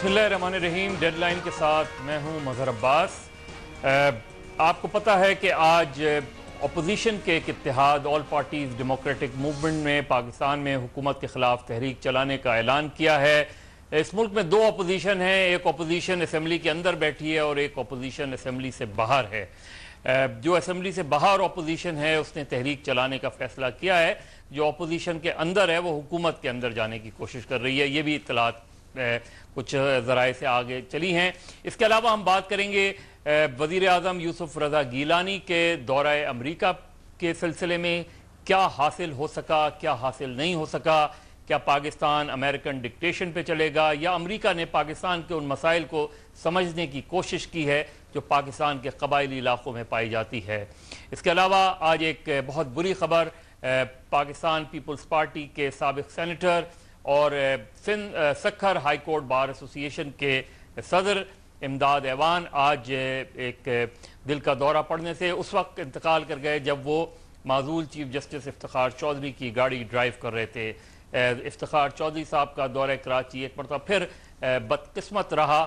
बिस्मिल्लाहिर्रहमानिर्रहीम। डेडलाइन के साथ मैं हूं मजहर अब्बास। आपको पता है कि आज अपोजिशन के एक इत्तेहाद ऑल पार्टीज डेमोक्रेटिक मूवमेंट में पाकिस्तान में हुकूमत के खिलाफ तहरीक चलाने का ऐलान किया है। इस मुल्क में दो अपोजिशन है, एक अपोजिशन असम्बली के अंदर बैठी है और एक अपोजिशन असम्बली से बाहर है। जो असम्बली से बाहर अपोजिशन है उसने तहरीक चलाने का फैसला किया है। जो अपोजिशन के अंदर है वो हुकूमत के अंदर जाने की कोशिश कर रही है। ये भी इत्तलात कुछ ज़राए से आगे चली हैं। इसके अलावा हम बात करेंगे वज़ीर आज़म यूसुफ रज़ा गिलानी के दौरा अमरीका के सिलसिले में क्या हासिल हो सका, क्या हासिल नहीं हो सका। क्या पाकिस्तान अमेरिकन डिक्टेशन पे चलेगा या अमरीका ने पाकिस्तान के उन मसाइल को समझने की कोशिश की है जो पाकिस्तान के कबायली इलाकों में पाई जाती है। इसके अलावा आज एक बहुत बुरी खबर, पाकिस्तान पीपल्स पार्टी के साबिक सेनेटर और Sukkur high court bar association के सदर इमदाद ऐवान आज एक दिल का दौरा पड़ने से उस वक्त इंतकाल कर गए जब वो माजूल चीफ जस्टिस इफ्तिखार चौधरी की गाड़ी ड्राइव कर रहे थे। इफ्तिखार चौधरी साहब का दौरा कराची एक मरतबा फिर बदकिस्मत रहा।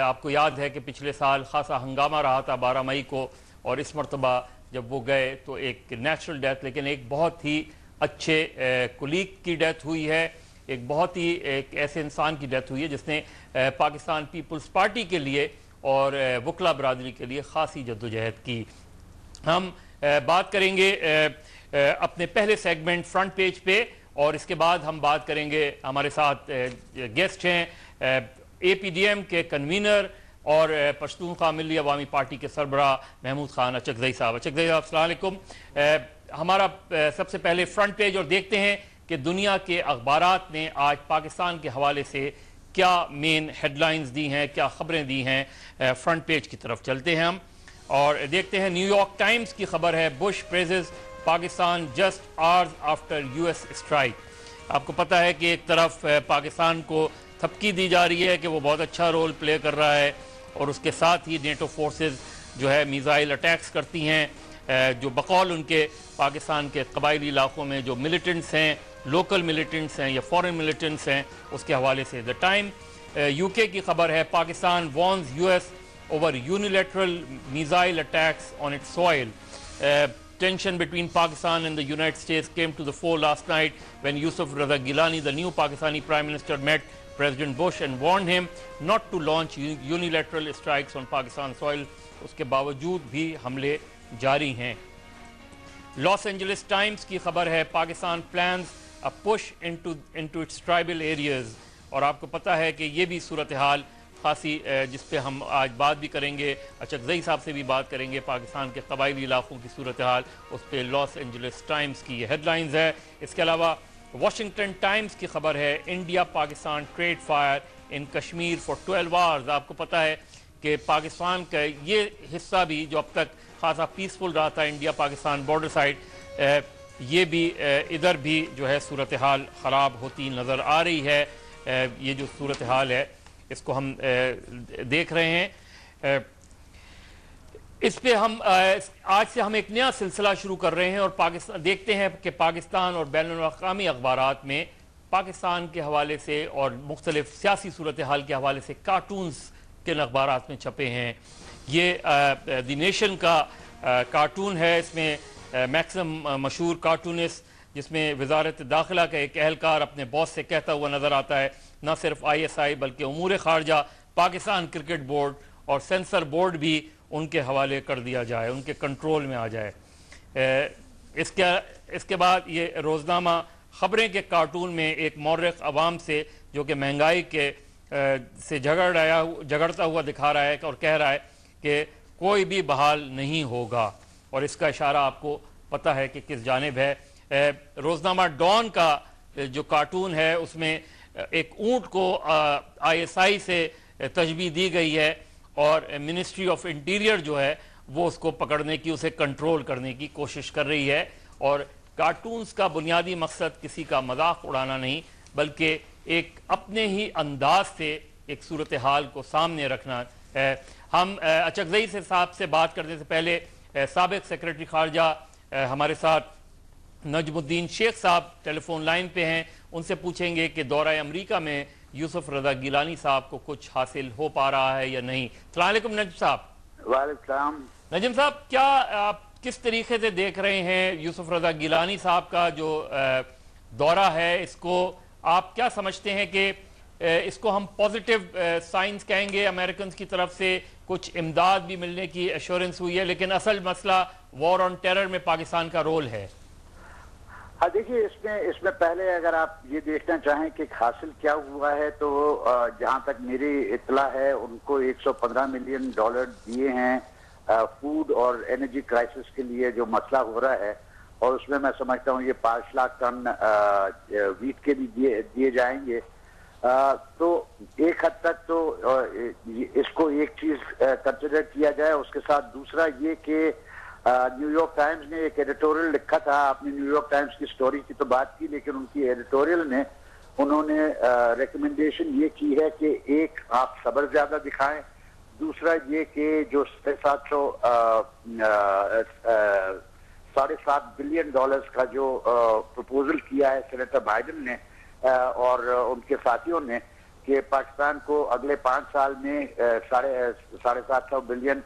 आपको याद है कि पिछले साल खासा हंगामा रहा था 12 मई को, और इस मरतबा जब वो गए तो एक नेचुरल डेथ, लेकिन एक बहुत ही अच्छे कुलीग की डेथ हुई है। एक बहुत ही एक ऐसे इंसान की डेथ हुई है जिसने पाकिस्तान पीपल्स पार्टी के लिए और वकला बरादरी के लिए खासी जद्दोजहद की। हम बात करेंगे अपने पहले सेगमेंट फ्रंट पेज पे, और इसके बाद हम बात करेंगे, हमारे साथ गेस्ट हैं APDM के कन्वीनर और पश्तूनख्वा मिली अवामी पार्टी के सरबरा महमूद खान अचकज़ई साहब। अचकज़ई साहब अस्सलाम वालेकुम। हमारा सबसे पहले फ्रंट पेज और देखते हैं कि दुनिया के अखबारात ने आज पाकिस्तान के हवाले से क्या मेन हेडलाइंस दी हैं, क्या खबरें दी हैं। फ्रंट पेज की तरफ चलते हैं हम और देखते हैं। न्यूयॉर्क टाइम्स की खबर है, Bush praises Pakistan just hours after US strike. आपको पता है कि एक तरफ पाकिस्तान को थपकी दी जा रही है कि वो बहुत अच्छा रोल प्ले कर रहा है, और उसके साथ ही नेटो फोर्सेस जो है मिसाइल अटैक्स करती हैं जो बकौल उनके पाकिस्तान के कबायली इलाकों में जो मिलिटेंट्स हैं, लोकल मिलिटेंट्स हैं या फॉरेन मिलिटेंट्स हैं, उसके हवाले से द टाइम UK की खबर है, Pakistan warns US over unilateral missile attacks on it's soil. Tension between Pakistan and the United States came to the fore last night when Yusuf Raza Gilani, the new Pakistani Prime Minister, met President Bush and warned him not to launch unilateral strikes on Pakistan soil. उसके बावजूद भी हमले जारी हैं। Los Angeles times की खबर है, Pakistan plans a push into its tribal areas. और आपको पता है कि ये भी सूरत हाल खासी जिस पे हम आज बात भी करेंगे, अचकज़ई साहब से भी बात करेंगे, पाकिस्तान के कबायली इलाकों की सूरत हाल, उस पर लॉस एंजलिस टाइम्स की ये हेडलाइंस है। इसके अलावा वाशिंगटन टाइम्स की खबर है, India Pakistan trade fire in Kashmir for 12 hours. आपको पता है कि पाकिस्तान का ये हिस्सा भी जो अब तक खासा पीसफुल रहा था, इंडिया पाकिस्तान बॉर्डर साइड, ये भी इधर भी जो है सूरत हाल ख़राब होती नज़र आ रही है। ये जो सूरत हाल है इसको हम देख रहे हैं। इस पे हम आज से हम एक नया सिलसिला शुरू कर रहे हैं और पाकिस्तान देखते हैं कि पाकिस्तान और बैनुल-अक़वामी अखबारात में पाकिस्तान के हवाले से और मुख्तलिफ सियासी सूरत हाल के हवाले से कार्टून्स किन अखबारात में छपे हैं। ये द नेशन का कार्टून है, इसमें मैक्सिम मशहूर कार्टूनिस्ट जिसमें वजारत दाखिला का एक अहलकार अपने बॉस से कहता हुआ नजर आता है, न सिर्फ ISI बल्कि उमूर खारजा, पाकिस्तान क्रिकेट बोर्ड और सेंसर बोर्ड भी उनके हवाले कर दिया जाए, उनके कंट्रोल में आ जाए। इसके बाद ये रोज़नामा खबरें के कार्टून में एक मौरख अवाम से जो कि महंगाई के से झगड़ता हुआ दिखा रहा है और कह रहा है कि कोई भी बहाल नहीं होगा, और इसका इशारा आपको पता है कि किस जानिब है। रोज़नामा डॉन का जो कार्टून है उसमें एक ऊंट को ISI से तशबीह दी गई है और मिनिस्ट्री ऑफ इंटीरियर जो है वो उसको पकड़ने की, उसे कंट्रोल करने की कोशिश कर रही है। और कार्टून्स का बुनियादी मकसद किसी का मजाक उड़ाना नहीं बल्कि एक अपने ही अंदाज से एक सूरत हाल को सामने रखना है। हम अचकज़ई से साहब से बात करने से पहले साबिक सेक्रेटरी खारजा हमारे साथ नजमुद्दीन शेख साहब टेलीफोन लाइन पे हैं, उनसे पूछेंगे कि दौरा अमरीका में यूसुफ रजा गिलानी साहब को कुछ हासिल हो पा रहा है या नहीं। अस्सलाम वालेकुम नजम साहब। वालेकुम सलाम। नजम साहब, क्या आप किस तरीके से देख रहे हैं यूसुफ रजा गिलानी साहब का जो दौरा है, इसको आप क्या समझते हैं कि इसको हम पॉजिटिव साइंस कहेंगे? अमेरिकन की तरफ से कुछ इमदाद भी मिलने की एश्योरेंस हुई है, लेकिन असल मसला वॉर ऑन टेरर में पाकिस्तान का रोल है। हाँ, देखिए, इसमें पहले अगर आप ये देखना चाहें कि हासिल क्या हुआ है, तो जहाँ तक मेरी इत्तला है उनको $115 मिलियन दिए हैं फूड और एनर्जी क्राइसिस के लिए जो मसला हो रहा है, और उसमें मैं समझता हूँ ये 5 लाख टन वीट के भी दिए जाएंगे। तो एक हद तक तो इसको एक चीज कंसिडर किया जाए। उसके साथ दूसरा ये कि न्यूयॉर्क टाइम्स ने एक एडिटोरियल लिखा था। आपने न्यूयॉर्क टाइम्स की स्टोरी की तो बात की, लेकिन उनकी एडिटोरियल में उन्होंने रिकमेंडेशन ये की है कि एक, आप सब्र ज्यादा दिखाएं, दूसरा ये कि जो $7.5 बिलियन का जो प्रपोजल किया है सेनेटर बाइडेन ने और उनके साथियों ने, कि पाकिस्तान को अगले 5 साल में $750 बिलियन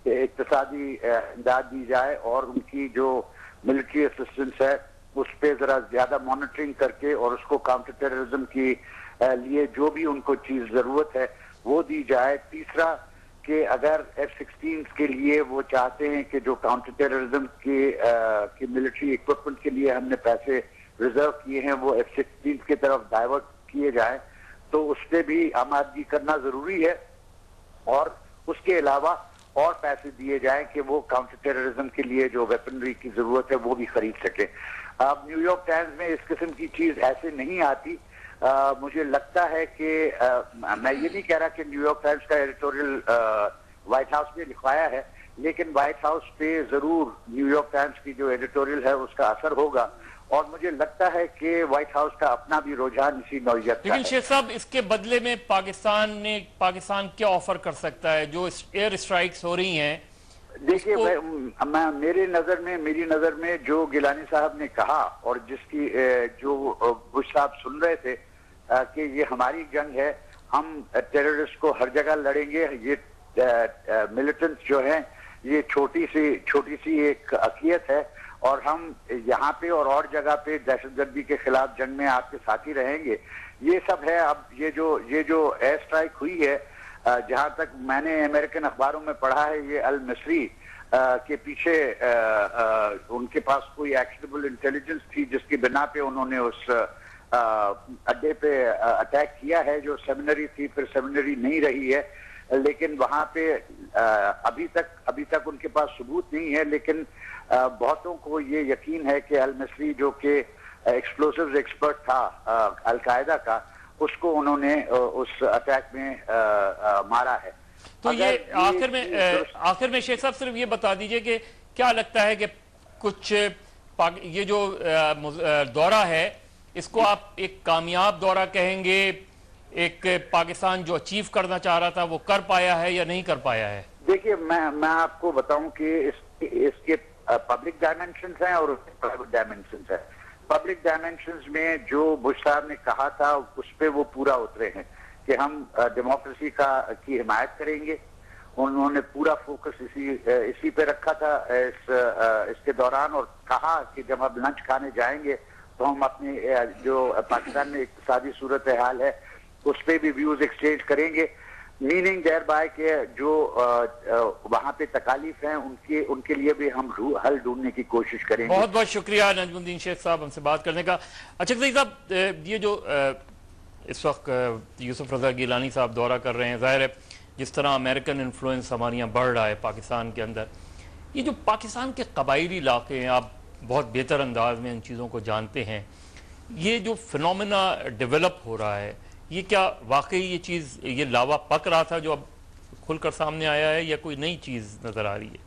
इक्तिसादी इमदाद दी जाए, और उनकी जो मिलिट्री असिस्टेंस है उस पर जरा ज्यादा मॉनिटरिंग करके और उसको काउंटर टेररिज्म की लिए जो भी उनको चीज जरूरत है वो दी जाए। तीसरा कि अगर F-16 के लिए वो चाहते हैं कि जो काउंटर टेररिज्म की मिलिट्री इक्विपमेंट के लिए हमने पैसे रिजर्व किए हैं वो F-16 की तरफ डाइवर्ट किए जाए, तो उस पर भी आमादगी करना जरूरी है, और उसके अलावा और पैसे दिए जाएं कि वो काउंटर टेररिज्म के लिए जो वेपनरी की जरूरत है वो भी खरीद सके। अब न्यूयॉर्क टाइम्स में इस किस्म की चीज ऐसे नहीं आती। मुझे लगता है कि मैं ये नहीं कह रहा कि न्यूयॉर्क टाइम्स का एडिटोरियल व्हाइट हाउस में लिखवाया है, लेकिन व्हाइट हाउस पे जरूर न्यूयॉर्क टाइम्स की जो एडिटोरियल है उसका असर होगा, और मुझे लगता है कि व्हाइट हाउस का अपना भी रुझान इसी नौइयत का है। लेकिन शेख साहब, इसके बदले में पाकिस्तान क्या ऑफर कर सकता है? जो एयर स्ट्राइक्स हो रही हैं, देखिए, मेरी नजर में जो गिलानी साहब ने कहा और जिसकी जो बुश साहब सुन रहे थे कि ये हमारी जंग है, हम टेररिस्ट को हर जगह लड़ेंगे, ये मिलिटेंट्स जो हैं ये छोटी सी एक अकियत है, और हम यहाँ पे और जगह पे दहशतगर्दी के खिलाफ जंग में आपके साथ ही रहेंगे। ये सब है। अब ये जो एयर स्ट्राइक हुई है, जहां तक मैंने अमेरिकन अखबारों में पढ़ा है, ये अल मिस्री के पीछे उनके पास कोई एक्शनेबल इंटेलिजेंस थी जिसकी बिना पे उन्होंने उस अड्डे पे अटैक किया है, जो सेमिनरी थी, फिर सेमिनरी नहीं रही है, लेकिन वहां पे अभी तक उनके पास सबूत नहीं है। लेकिन बहुतों को ये यकीन है कि अल मिस्री जो कि एक्सप्लोसिव्स एक्सपर्ट था अल-कायदा का, उसको उन्होंने उस अटैक में मारा है। तो ये आखिर में शेख साहब सिर्फ ये बता दीजिए कि क्या लगता है कि कुछ ये जो दौरा है, इसको आप एक कामयाब दौरा कहेंगे? एक पाकिस्तान जो अचीव करना चाह रहा था वो कर पाया है या नहीं कर पाया है? देखिए, मैं आपको बताऊं कि इसके पब्लिक डायमेंशंस हैं और प्राइवेट डायमेंशंस हैं। पब्लिक डायमेंशंस में जो बुश साहब ने कहा था उस पे वो पूरा उतरे हैं कि हम डेमोक्रेसी की हिमायत करेंगे। उन्होंने पूरा फोकस इसी पे रखा था इसके दौरान, और कहा कि जब हम लंच खाने जाएंगे तो हम अपने जो पाकिस्तान में इक्तिसादी सूरत हाल है उस पे भी व्यूज एक्सचेंज करेंगे, मीनिंग देयर बाय के जो वहां पे तकालीफ हैं उनके लिए भी हम हल ढूंढने की कोशिश करेंगे। बहुत बहुत शुक्रिया नजमुद्दीन शेख साहब हमसे बात करने का। अच्छा साहब, ये जो इस वक्त यूसुफ रजा गिलानी साहब दौरा कर रहे हैं, जाहिर है जिस तरह अमेरिकन इन्फ्लुएंस हमारे यहाँ बढ़ रहा है पाकिस्तान के अंदर, ये जो पाकिस्तान के कबायली इलाके हैं, आप बहुत बेहतर अंदाज में इन चीज़ों को जानते हैं, ये जो फिनोमेना डेवलप हो रहा है, ये क्या वाकई ये चीज़, ये लावा पक रहा था जो अब खुलकर सामने आया है, या कोई नई चीज़ नज़र आ रही है?